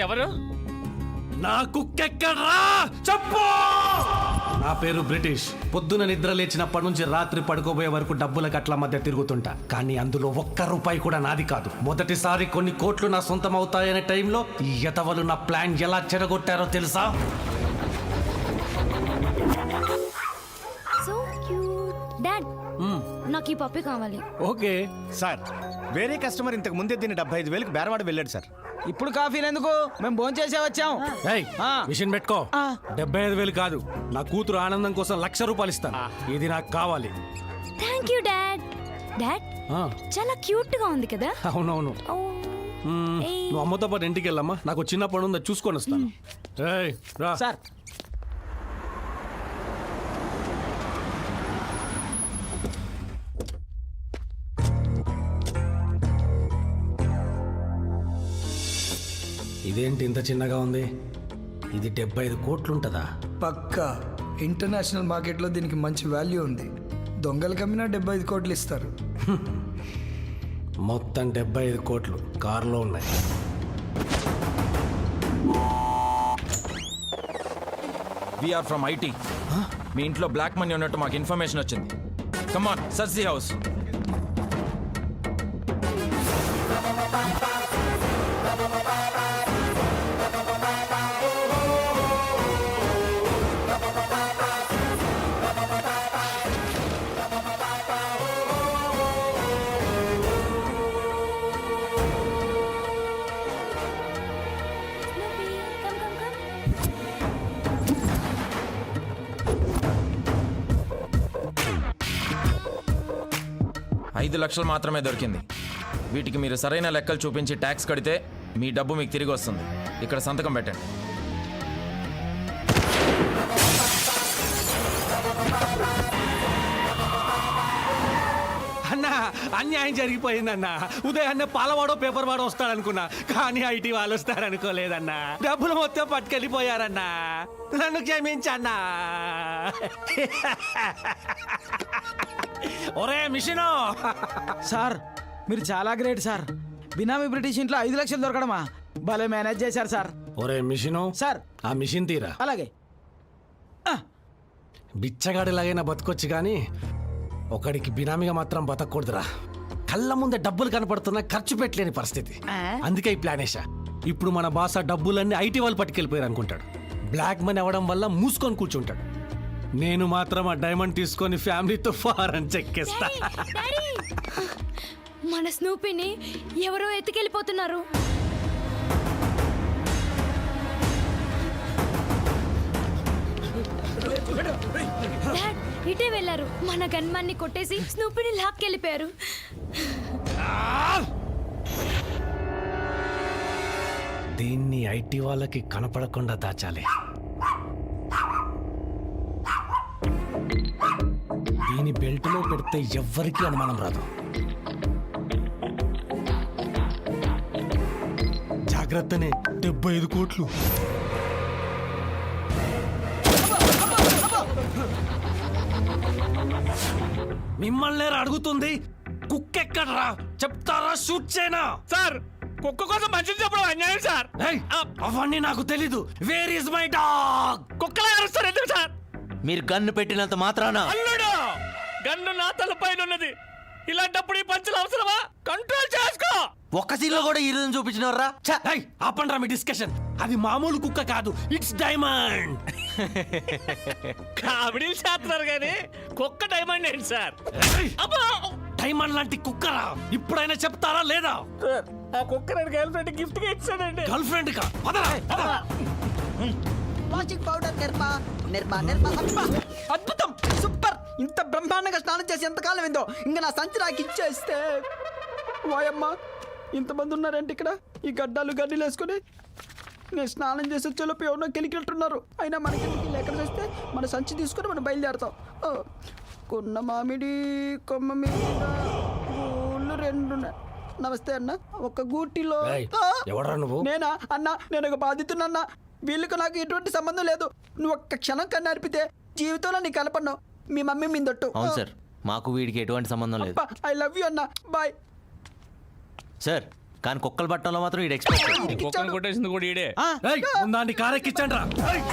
ఎవరు? నా కుక్కెక్కడ్రా చెప్పు. నా పేరు బ్రిటిష్. పొద్దున నిద్ర లేచినప్పటి నుంచి రాత్రి పడుకోబోయే వరకు డబ్బుల కట్ల మధ్య తిరుగుతుంటా. కానీ అందులో ఒక్క రూపాయి కూడా నాది కాదు. మొదటిసారి కొన్ని కోట్లు నా సొంతం అవుతాయనే టైంలో ఈ యతవలు నా ప్లాన్ ఎలా చెడగొట్టారో తెలుసా? So cute. డాడ్, నాకు ఈ పప్పి కావాలి. ఓకే సార్, వేరే కస్టమర్ ఇంతకు ముందే దీన్ని 75,000కి బేరవాడ వెళ్ళాడు సార్. ఇప్పుడు కాఫీలు ఎందుకు? మేము భోంచేసే చేసే వచ్చాం. మిషన్ పెట్టుకో. 75,000 కాదు, నా కూతురు ఆనందం కోసం ₹1,00,000 ఇస్తాను. ఇది నాకు కావాలి. Thank you dad. డాడ్, చాలా క్యూట్ గా ఉంది కదా? అవునవును. నువ్వు అమ్మతో పాటు ఇంటికి వెళ్ళమ్మా. నాకు చిన్న పని ఉందా, చూసుకొని వస్తాను. రా సార్. ఇదేంటి ఇంత చిన్నగా ఉంది? ఇది 75 కోట్లు ఉంటుందా? పక్కా. ఇంటర్నేషనల్ మార్కెట్లో దీనికి మంచి వాల్యూ ఉంది. దొంగలు కమ్మినా 75 కోట్లు ఇస్తారు. మొత్తం 75 కోట్లు కారులో ఉన్నాయి. We are from IT. మీ ఇంట్లో బ్లాక్ మనీ ఉన్నట్టు మాకు ఇన్ఫర్మేషన్ వచ్చింది. కమాన్, సర్చ్ ది హౌస్. $5,00,000 మాత్రమే దొరికింది. వీటికి మీరు సరైన లెక్కలు చూపించి ట్యాక్స్ కడితే మీ డబ్బు మీకు తిరిగి వస్తుంది. ఇక్కడ సంతకం పెట్టండి. అన్నా, అన్యాయం జరిగిపోయిందన్నా. ఉదయాన్నే పాలవాడో పేపర్ వాడో వస్తాడనుకున్నా, కానీ ఐటీ వాళ్ళు వస్తారనుకోలేదన్నా. డబ్బులు మొత్తం పట్టుకెళ్ళిపోయారన్నా. నన్ను క్షమించన్నా. ఒరే మిషను. సార్, మీరు చాలా గ్రేట్ సార్. బినామీ బ్రిటిష్ ఇంట్లో 5,00,000 దొరకడమా? భలే మేనేజ్ చేశారు సార్. ఒరే మిషను సార్, ఆ మిషన్ తీరా. అలాగే. బిచ్చగాడిలాగైనా బతకొచ్చు కానీ ఒకడికి బినామీగా మాత్రం బతకూడదురా. కళ్ళ ముందే డబ్బులు కనపడుతున్నా ఖర్చు పెట్టలేని పరిస్థితి. అందుకే ఈ ప్లాన్ వేసా. ఇప్పుడు మన బాస డబ్బులన్నీ ఐటీ వాళ్ళు పట్టుకెళ్ళిపోయారు అనుకుంటాడు. బ్లాక్ మనీ అవ్వడం వల్ల మూసుకొని కూర్చుంటాడు. నేను మాత్రం ఆ డైమండ్ తీసుకొని ఫ్యామిలీతో ఫారెన్ చెక్కేస్తా. మన స్నూపీని ఎవరో ఎత్తుకెళ్ళిపోతున్నారు. డాడ్, ఇటే వెళ్ళారు. మన గన్మాన్ని కొట్టేసి స్నూపీని లాక్కెళ్ళిపోయారు. దీన్ని ఐటీ వాళ్ళకి కనపడకుండా దాచాలి. దీని బెల్ట్లో పెడితే ఎవ్వరికీ అనుమానం రాదు. జాగ్రత్తనే, 75 కోట్లు. మిమ్మల్ని అడుగుతుంది. కుక్కెక్కడ్రా చెప్తారా? షూట్ చేయనా? సార్, కుక్క కోసం మనుషులు చెప్పడం అన్యాయం సార్. అవన్నీ నాకు తెలీదు. Where is my dog? కుక్కలా అరుస్తారు ఎందుకు సార్? మీరు గన్ను పెట్టినంత మాత్రాన అల్లుడు, గన్ను నా తలపైన ఉన్నది. ఇలాంటప్పుడు ఈ పంచులు అవసరమా? కంట్రోల్ చేసుకో. ఒక్క సీన్లో కూడా హీరోని చూపించినవర్రా. ఆపండ్రా మీ డిస్కషన్. అది మామూలు కుక్క కాదు, ఇట్స్ డైమండ్. కామెడీలు చేస్తున్నారు కానీ కుక్క డైమండ్ ఏంటి సార్? డైమండ్ లాంటి కుక్కరా? ఇప్పుడైనా చెప్తారా లేదా? ఆ కుక్క నేను గర్ల్ ఫ్రెండ్ గిఫ్ట్ గా ఇచ్చానండి. గర్ల్ ఫ్రెండ్ కా? పదరా. వాషింగ్ పౌడర్ నిర్మా నిర్మా నిర్మా. అద్భుతం, సూపర్. ఇంత బ్రహ్మాండంగా స్నానం చేసి ఎంతకాలం ఏందో. ఇంకా నా సంచి నాకు ఇచ్చేస్తే. వాయమ్మా, ఇంతమంది ఉన్నారంటే ఇక్కడ. ఈ గడ్డాలు గడ్డలు వేసుకొని నేను స్నానం చేసి వచ్చేలోపు ఎవరినో కెలికెళ్తున్నారు. అయినా మనకి ఎక్కడ చేస్తే మన సంచి తీసుకొని మనం బయలుదేరుతాం. కొన్న మామిడి కొమ్మ మీద గూళ్ళు 2 ఉన్నాయి. నమస్తే అన్న. ఒక గూటిలో. ఎవరా నువ్వు? నేనా అన్న? నేను ఒక బాధితున్నా. వీళ్ళకు నాకు ఎటువంటి సంబంధం లేదు. నువ్వు ఒక్క క్షణం కన్నా అర్పితే జీవితంలో నీ కలపను. మీ మమ్మీ మీదొట్టు. అవును సార్, మాకు వీడికి ఎటువంటి సంబంధం లేదు. ఐ లవ్ యూ అన్న. Bye sir. కానీ కుక్కలు పట్టడంలో మాత్రం ఈ ఎక్స్పర్ట్. కుక్కను కొట్టేసింది కూడా ఈడే. ఏయ్, ముందాన్ని కారెక్కించండి రా. ఏయ్.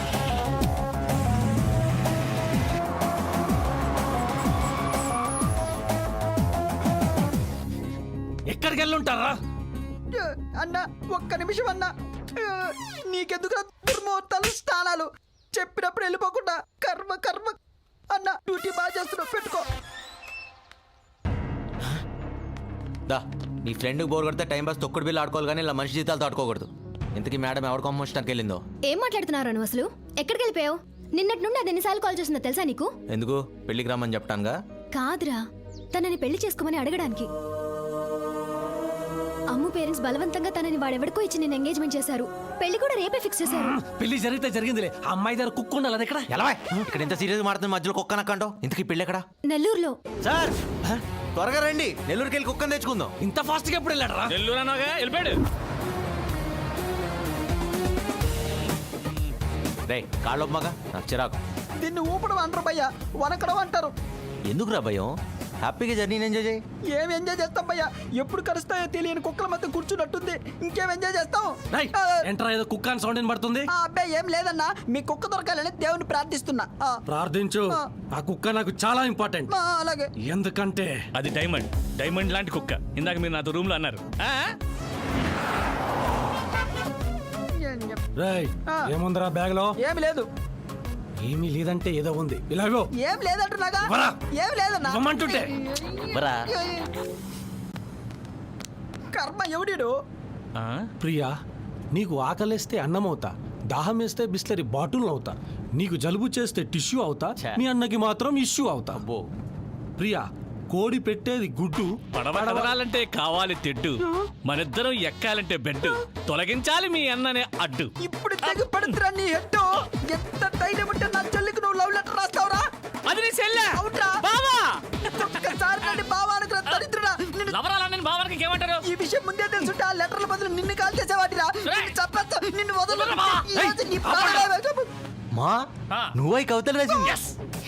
ఎక్కడికి వెళ్ళుంటారా? అన్న ఒక్క నిమిషం అన్న నీకెందుకు దుర్ముహూర్తాలు స్నానాలు చెప్పినప్పుడు వెళ్ళిపోకుండా కర్మ కర్మ అన్న డ్యూటీ బాగా చేస్తున్నావు పెట్టుకో. దా నీ ఫ్రెండ్కి బోర్ కొడితే టైం పాస్ తొక్కుడు బిల్లు ఆడుకోవాలి కానీ ఇలా మనిషి జీతాలతో ఆడుకోకూడదు. ఇంతకీ మేడం ఎవరు కమ్మోషన్కి వెళ్ళిందో? ఏం మాట్లాడుతున్నారు నువ్వు అసలు? ఎక్కడికి వెళ్ళిపోయావు? నిన్నటి నుండి అది ఎన్నిసార్లు కాల్ చేస్తుందో తెలుసా నీకు? ఎందుకు పెళ్లికి రమ్మని చెప్తానుగా. కాదురా, తనని పెళ్లి చేసుకోమని అడగడానికి. అమ్ము పేరెంట్స్ బలవంతంగా తనని వాడెవడికో ఇచ్చి నేను ఎంగేజ్మెంట్ చేశారు. పెళ్లి కూడా రేపే ఫిక్స్ చేశారు. పెళ్లి జరిగితే జరిగిందిలే. ఆ అమ్మాయి దగ్గర కుక్క ఉండాలి. అది ఎక్కడ? ఎలా ఇక్కడ ఇంత సీరియస్ మాడుతుంది మధ్యలో కుక్క నక్కంటో. ఇంతకీ పెళ్ళి ఎక్కడ? నెల్లూరులో. సార్ త్వరగా రండి, నెల్లూరుకి వెళ్ళి కుక్కను తెచ్చుకుందాం. ఇంత ఫాస్ట్ గా ఎప్పుడు వెళ్ళాడరా? నెల్లూరు అన్నాగా వెళ్ళిపోయాడు. రే కాళ్ళు మగా నాకు చిరాకు. దీన్ని ఊపడం అంటారు భయ్యా, వనకడం అంటారు. ఎందుకురా భయం? హ్యాపీగా జర్నీని ఎంజాయ్ చేయి. ఏం ఎంజాయ్ చేస్తాం భయ్యా? ఎప్పుడు కలుస్తాయో తెలియని కుక్కల మధ్య కూర్చున్నట్టుంది. ఇంకేం ఎంజాయ్ చేస్తాం? ఏయ్, ఎంట్రా ఏదో కుక్క అని సౌండ్ పడుతుంది. ఆ అబ్బాయి ఏం లేదన్నా, మీ కుక్క దొరకాలని దేవుని ప్రార్థిస్తున్నా. ప్రార్థించు. ఆ కుక్క నాకు చాలా ఇంపార్టెంట్. అలాగే. ఎందుకంటే అది డైమండ్. డైమండ్ లాంటి కుక్క. ఇందాక మీరు నాతో రూమ్ లో అన్నారు. రేయ్, ఏముందిరా బ్యాగ్ లో? ఏం లేదు. ఏమీ లేదంటే ఏదో ఉంది. ఇలా ఇవ్వు. ఏం లేదంటున్నాగా. వరా. ఏం లేదన్నా. ఇవ్వమంటుంటే. బరా కర్మ ఎవడీడు? ప్రియా, నీకు ఆకలేస్తే అన్నం అవుతా, దాహం వేస్తే బిస్లరీ బాటిల్ అవుతా, నీకు జలుబు చేస్తే టిష్యూ అవుతా, ఛే. మీ అన్నకి మాత్రం ఇష్యూ అవుతా. అబ్బో ప్రియా, కోడి పెట్టేది గుడ్డు, పడవడాలంటే కావాలి తెడ్డు, మనిద్దరం ఎక్కాలంటే బెడ్, తొలగించాలి మీ అన్ననే అడ్డు. ఇప్పుడు తెగి పడుతురా నీ హెడ్. ఎంత ధైర్యం ఉంటే నా చెల్లికి నువ్వు లవ్ లెటర్ రాస్తావురా? అది నీ చెల్లె. అవుట్రా బావా ఒక్కసారి నన్ను బావానికి దరిద్రుడా. నిన్ను లవరాలని బావానికి ఏమంటారు? ఈ విషయం ముందే తెలుసుంటే ఆ లెటర్ల బదులు నిన్ను కాల్ చేసేవాడిరా. నిన్ను చంపేస్తా, నిన్ను వదలను. ఈ రోజు నీ ప్రాణాలే. మా ఆ. నువ్వు ఈ కవితలు రాసింది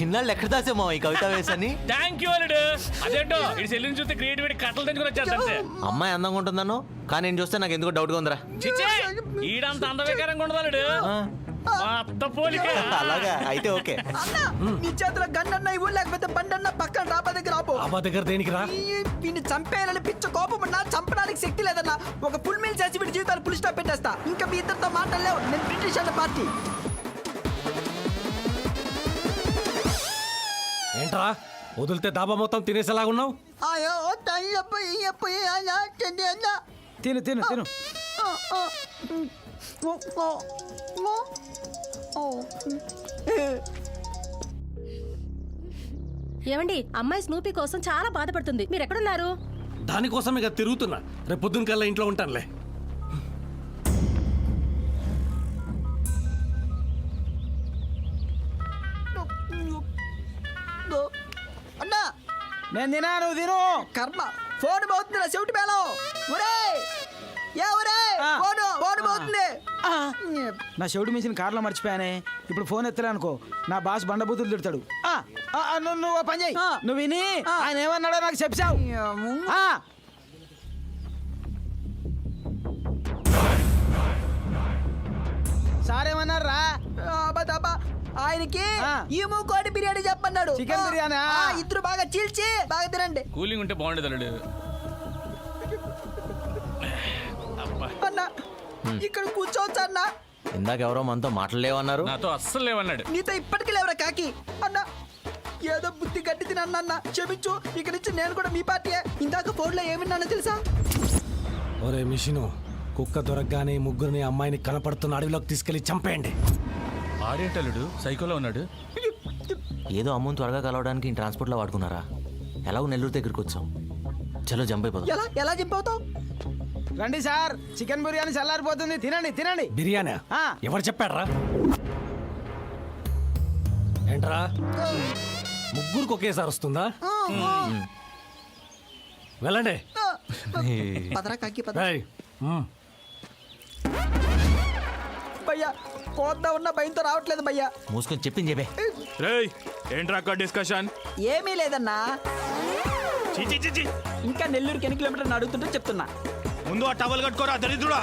ఇన్నాళ్ళు ఎక్కడ దాసామా ఈ కవిత వేసని? థ్యాంక్ యూ అల్లుడు. అదేంటో ఇది చెల్లిని చూస్తే క్రియేటివిటీ కట్టలు తెంచుకుని వచ్చేస్తంతే. అమ్మాయి అందంగా ఉంటుందన్నో, కానీ నేను చూస్తే నాకు ఎందుకో డౌట్గా ఉందిరా. చిచ్చే ఈడంత అందవికారంగా ఉండదు అల్లుడు. మా అత్త పోలిక. అలాగా అయితే ఓకే. అన్నా, నీ చేతిలో గన్నన్నా ఇవ్వు, లేకపోతే బండన్నా పక్కన రాబా దగ్గర ఆపు. అబ్బా దగ్గర దేనికి రా? వీడిని చంపేయాలని పిచ్చ కోపం ఉన్నా చంపడానికి శక్తి లేదన్నా. ఒక ఫుల్ మీల్ చేసి వీడి జీవితాలు పులి స్టాప్ పెట్టేస్తా. ఇంకా మీ ఇద్దరితో మాటలేవు. నేను బ్రిటిష్ అన్న పార్టీ. ఏంట్రా వదిలితే దాబా మొత్తం తినేసేలాగున్నావు? అయ్యో తల్లపు ఇయ్యపు అన్నా చెంది అన్నా. తిను తిను తిను. ఏమండి, అమ్మాయి స్నూపీ కోసం చాలా బాధపడుతుంది. మీరు ఎక్కడున్నారు? దానికోసం ఇక తిరుగుతున్నా. రేపు పొద్దున్న కల్లా ఇంట్లో ఉంటానులే. అన్నా నేను తినా, నువ్వు తిను. కర్మ ఫోన్ పోతుందిరా చెవిటి మేళం. ఒరే ఏ ఒరే ఫోన్ పోతుంది. నా షౌట్ మిషన్ కార్లో మర్చిపోయానే. ఇప్పుడు ఫోన్ ఎత్తలే అనుకో, నా బాస్ బండబూతులు తిడతాడు. నువ్వు పని చేయి. నువ్వు విని ఆయన ఏమన్నాడో నాకు చెప్పావు. సార్ ఏమన్నారా? అబ్బా ఆయనకి ఈ కోడి బిర్యానీ చెప్పన్నాడు. చికెన్ బిర్యానీ. ఇద్దరు బాగా చీల్చి బాగా తినండి. కూలింగ్ ఉంటే బాగుండేది అల్లుడు. అన్నా ఇక్కడ కూర్చోవచ్చు అన్నా. ఇందాక ఎవరో మనతో మాట్లాడలేవన్నారు. నాతో అస్సలు లేవన్నాడు. నీతో ఇప్పటికీ లేవరా కాకి. అన్నా ఏదో బుద్ధి గట్టి తినన్నా, క్షమించు. ఇక నుంచి నేను కూడా మీ పార్టీయే. ఇందాక ఫోన్లో ఏమిన్నానో తెలుసా? ఒరే మిషను, కుక్క దొరకగానే ముగ్గురిని అమ్మాయిని కనపడుతున్న అడవిలోకి తీసుకెళ్లి చంపేయండి. ఆడేటల్లుడు సైకోలో ఉన్నాడు. ఏదో అమ్మని త్వరగా కలవడానికి ట్రాన్స్పోర్ట్లో వాడుకున్నారా? ఎలాగో నెల్లూరు దగ్గరికి వచ్చాం. చలో జంప్ అయిపోదాం. ఎలా చెప్పవుతావు? రండి సార్, చికెన్ బిర్యానీ చల్లారిపోతుంది. తినండి తినండి. బిర్యానీ ఎవరు చెప్పాడ్రా? ఏంట్రా ముగ్గురికి ఒకేసారి వస్తుందా? వెళ్ళండి. పదరా కాకి పద. ఏయ్, భయ్యా కోద్దా ఉన్న భయంతో రావట్లేదు భయ్యా. మూసుకొని చెప్పింది చెప్పే. రేయ్ ఏంట్రా డిస్కషన్? ఏమీ లేదన్నా, ఇంకా నెల్లూరుకి ఎన్ని కిలోమీటర్లు అడుగుతుంటే చెప్తున్నా. ముందు ఆ టవల్ కట్టుకోరా దరిద్రుడా